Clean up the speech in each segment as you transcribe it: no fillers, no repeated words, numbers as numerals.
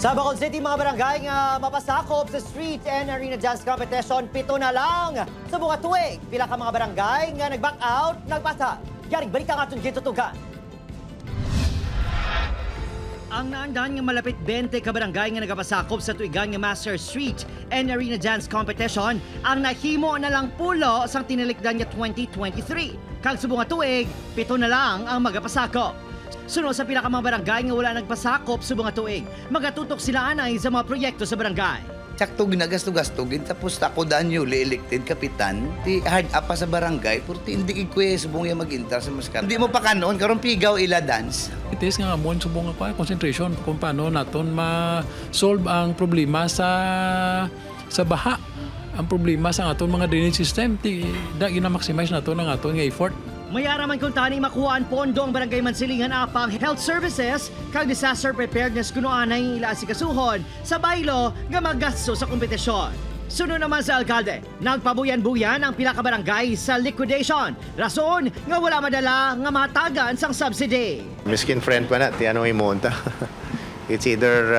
Sa Bacolod City, mga barangay nga mapasakop sa street and arena dance competition, 7 na lang sa buong tuig. Pila ka mga barangay nga nag-back out, nagpasa. Yaring balita nga itong gitutugan. Ang naandan nga malapit 20 ka barangay nga nagapasakop sa tuigan nga Master Street and Arena Dance Competition ang nahimo na lang pulo sang tinalikdan nga 2023. Kag sa bunga tuig, 7 na lang ang magapasakop. Sunod sa pila ka mga barangay nga wala nagpasakop sa bunga tuig, magatutok sila anay sa mga proyekto sa barangay. Sakto ginagasto-gastogin tapos ako danyo elected kapitan ti hard up pa sa barangay purti hindi ikwe subong ya mag-intra sa maskara. Hindi mo pa kanon karon pigaw ila dance. Itis nga amon subong pa concentration kung paano naton ma-solve ang problema sa baha. Ang problema sa aton mga drainage system ti da gina-maximize naton ang aton nga effort. Mayaraman kung tani makuha ang pondo ang Barangay Mansilingan apang health services kag disaster preparedness kuno anay ila asikasuhon sa baylo nga maggasto sa kompetisyon. Sunod naman sa alkalde, nagpabuyan-buyan ang pila ka barangay sa liquidation. Rason nga wala madala nga matagan sang subsidy. Miskin friend pa na, ti ano imonta. It's either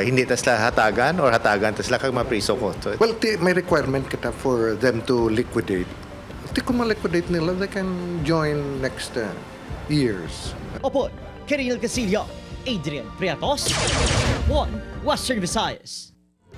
hindi tasla hatagan or hatagan tasla kag mapriso ko. So, well, may requirement kita for them to liquidate. Kung ma-liquidate nila, they can join next years. Opo, Kiril Casillo, Adrian Priatos, One Western Visayas.